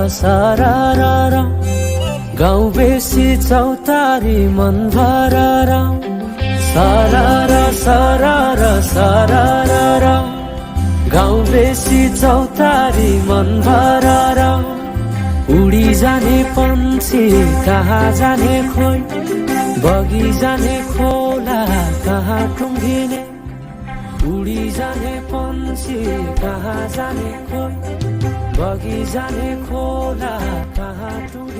सारारा गाउँ बेसी चौतारी मन भरारा सारारा सारारा सारारा गाउँ बेसी चौतारी मन भरारा उडी जाने पन्छी कहाँ जाने खोइ बगी जाने खोला कहाँ टुङ्गिने उडी जाने पन्छी कहाँ जाने खोइ बगी जाने खोला कहाँ टुङ्गिने